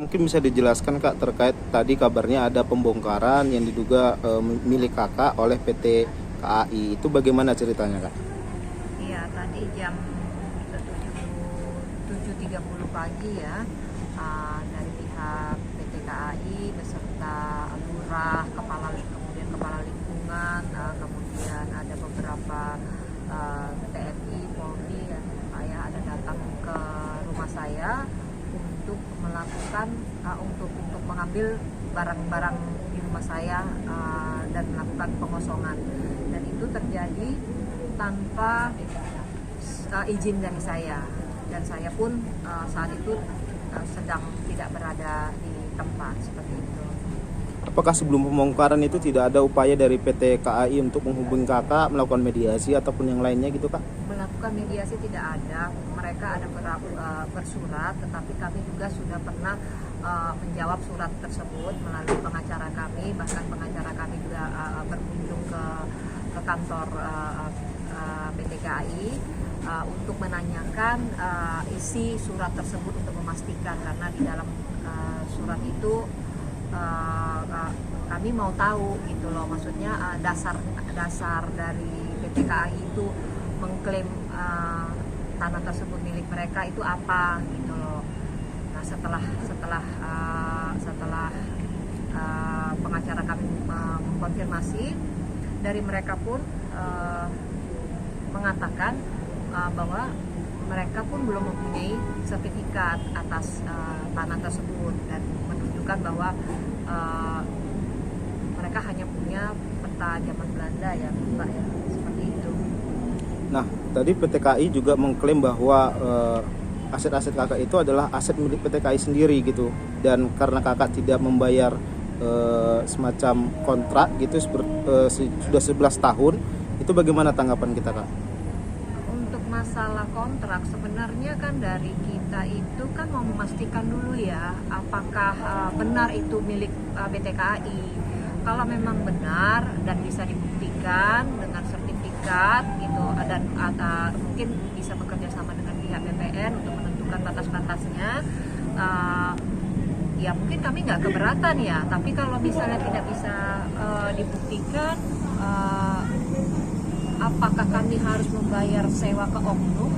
Mungkin bisa dijelaskan Kak terkait tadi kabarnya ada pembongkaran yang diduga milik Kakak oleh PT KAI. Itu bagaimana ceritanya Kak? Iya, tadi jam 7.30 pagi ya, dari pihak PT KAI beserta lurah, kemudian kepala lingkungan, kemudian ada beberapa TNI, Polri, ya, ada datang ke rumah saya untuk melakukan untuk mengambil barang-barang di rumah saya dan melakukan pengosongan, dan itu terjadi tanpa izin dari saya, dan saya pun saat itu sedang tidak berada di tempat seperti itu. Apakah sebelum pembongkaran itu tidak ada upaya dari PT KAI untuk menghubungi Kakak, melakukan mediasi ataupun yang lainnya gitu Kak? Melakukan mediasi tidak ada, mereka ada bersurat, tetapi kami juga sudah pernah menjawab surat tersebut melalui pengacara kami, bahkan pengacara kami juga berkunjung ke kantor PT KAI untuk menanyakan isi surat tersebut untuk memastikan, karena di dalam surat itu kami mau tahu gitu loh, maksudnya dasar dari PT KAI itu mengklaim tanah tersebut milik mereka itu apa gitu loh. Nah, setelah pengacara kami mengkonfirmasi, dari mereka pun mengatakan bahwa mereka pun belum mempunyai sertifikat atas tanah tersebut, dan menunjukkan bahwa mereka hanya punya peta zaman Belanda ya Pak ya, seperti itu. Nah, tadi PT KAI juga mengklaim bahwa aset-aset Kakak itu adalah aset milik PT KAI sendiri gitu, dan karena Kakak tidak membayar semacam kontrak gitu sudah 11 tahun, itu bagaimana tanggapan kita Kak? Untuk masalah kontrak, sebenarnya kan dari kita itu kan mau memastikan dulu ya, apakah benar itu milik PT KAI. Kalau memang benar dan bisa dibuktikan dengan sertifikat gitu, dan mungkin bisa bekerja sama dengan pihak BPN untuk menentukan batas-batasnya, ya mungkin kami nggak keberatan ya. Tapi kalau misalnya tidak bisa dibuktikan, apakah kami harus membayar sewa ke oknum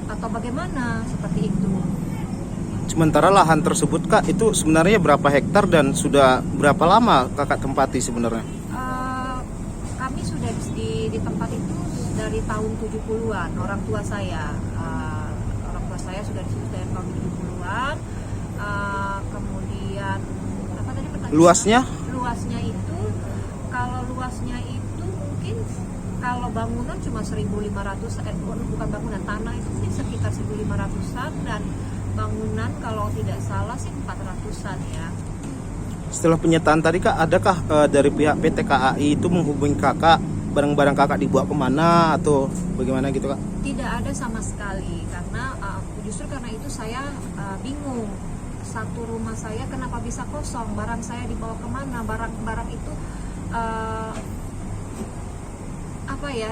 atau bagaimana, seperti itu. Sementara lahan tersebut Kak itu sebenarnya berapa hektar dan sudah berapa lama Kakak tempati sebenarnya? Kami sudah di tempat itu dari tahun 70-an, orang tua saya sudah di situ dari tahun 70-an. Kemudian apa tadi pertanyaan? Luasnya itu, kalau luasnya itu mungkin kalau bangunan cuma 1.500, bukan bangunan, tanah itu mungkin sekitar 1.500-an, dan bangunan kalau tidak salah sih 400-an ya. Setelah penyataan tadi Kak, adakah dari pihak PT KAI itu menghubungi Kakak, barang-barang Kakak dibawa kemana atau bagaimana gitu Kak? Tidak ada sama sekali, karena justru karena itu saya bingung. Satu rumah saya kenapa bisa kosong, barang saya dibawa kemana, barang-barang itu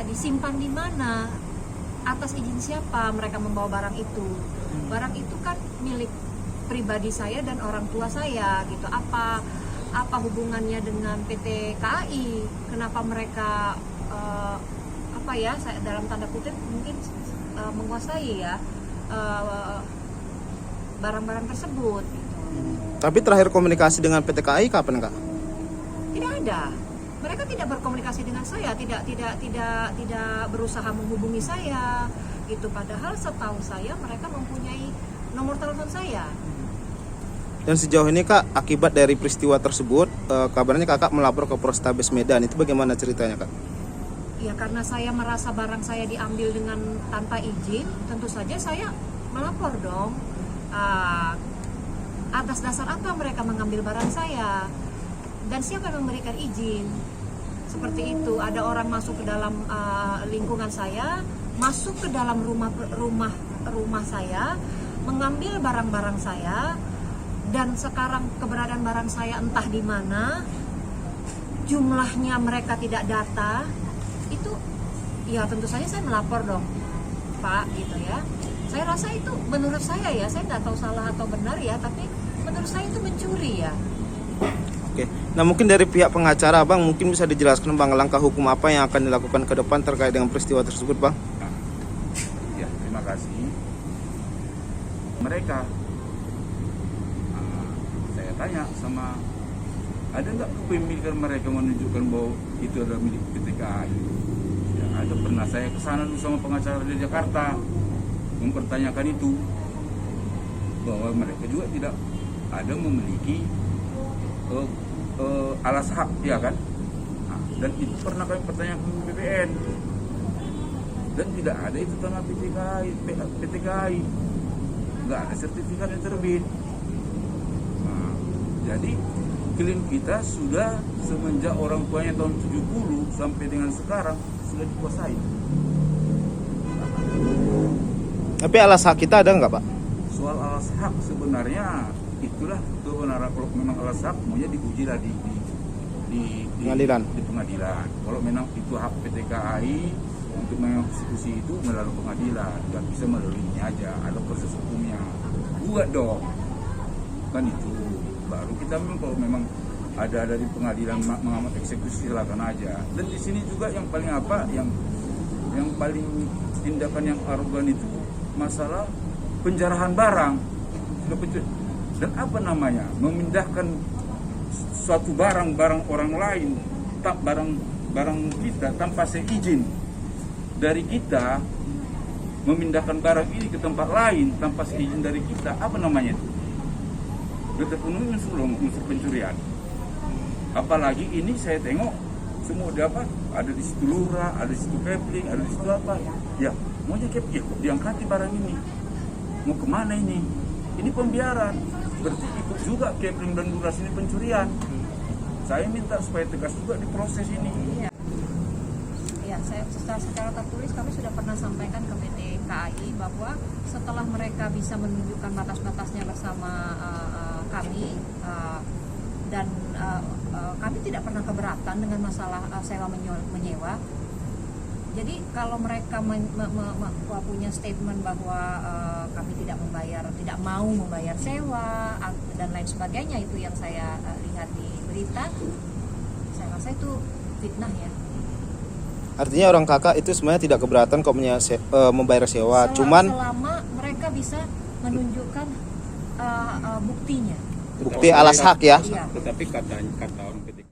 disimpan di mana, atas izin siapa mereka membawa barang itu. Barang itu kan milik pribadi saya dan orang tua saya gitu. Apa hubungannya dengan PT KAI? Kenapa mereka saya dalam tanda kutip mungkin menguasai ya barang-barang tersebut gitu. Tapi terakhir komunikasi dengan PT KAI kapan Kak? Tidak ada. Mereka tidak berkomunikasi dengan saya, tidak berusaha menghubungi saya gitu. Padahal setahu saya mereka mempunyai nomor telepon saya. Dan sejauh ini Kak, akibat dari peristiwa tersebut, kabarnya Kakak melapor ke Polrestabes Medan. Itu bagaimana ceritanya Kak? Ya, karena saya merasa barang saya diambil dengan tanpa izin, tentu saja saya melapor dong. Atas dasar apa mereka mengambil barang saya? Dan siapa yang memberikan izin? Seperti itu. Ada orang masuk ke dalam lingkungan saya, masuk ke dalam rumah saya, mengambil barang-barang saya, dan sekarang keberadaan barang saya entah di mana, jumlahnya mereka tidak data. Itu ya tentu saja saya melapor dong Pak gitu ya. Saya rasa itu menurut saya ya, saya nggak tahu salah atau benar ya, tapi menurut saya itu mencuri ya. Oke. Nah, mungkin dari pihak pengacara Bang mungkin bisa dijelaskan Bang langkah hukum apa yang akan dilakukan ke depan terkait dengan peristiwa tersebut Bang? Ya, terima kasih. Mereka, saya tanya sama, ada nggak kepemilikan mereka menunjukkan bahwa itu adalah milik PT KAI? Ya, ada, pernah saya kesana dulu sama pengacara di Jakarta mempertanyakan itu, bahwa mereka juga tidak ada memiliki alas hak, ya kan? Nah, dan itu pernah kami pertanyakan ke BPN, dan tidak ada itu tanah PT KAI, nggak ada sertifikat yang terbit. Nah, jadi klaim kita sudah semenjak orang tuanya tahun 70 sampai dengan sekarang sudah dikuasai. Tapi alas hak kita ada nggak Pak? Soal alas hak sebenarnya itulah kebenaran. Kalau memang alas hak maunya diuji lah di Pengadilan. Di pengadilan. Kalau memang itu hak PT KAI untuk mengeksekusi itu melalui pengadilan, nggak bisa melalui ini aja, ada proses hukumnya. Buat dong, kan itu. Baru kita memang kalau memang ada di pengadilan mengamat eksekusi silakan aja. Dan di sini juga yang paling yang paling tindakan yang arogan itu masalah penjarahan barang. Dan apa namanya, memindahkan suatu barang orang lain, barang kita tanpa seizin dari kita, memindahkan barang ini ke tempat lain tanpa seizin dari kita, apa namanya itu? Sudah terpenuhi unsur pencurian. Apalagi ini saya tengok semua dapat, ada di situ lurah, ada di situ kepling, ada di situ apa ya, maunya kepling, ya, diangkati barang ini mau kemana ini pembiaran, berarti ikut juga kepling dan lurah ini pencurian. Saya minta supaya tegas juga di proses ini. Ya, saya secara tertulis kami sudah pernah sampaikan ke PT KAI bahwa setelah mereka bisa menunjukkan batas-batasnya bersama kami dan kami tidak pernah keberatan dengan masalah sewa menyewa. Jadi kalau mereka punya statement bahwa kami tidak mau membayar sewa dan lain sebagainya, itu yang saya lihat di berita, saya rasa itu fitnah ya. Artinya orang kakak itu sebenarnya tidak keberatan kok membayar sewa, selama mereka bisa menunjukkan buktinya. Bukti alas hak ya. Iya. Tetapi kata orang PT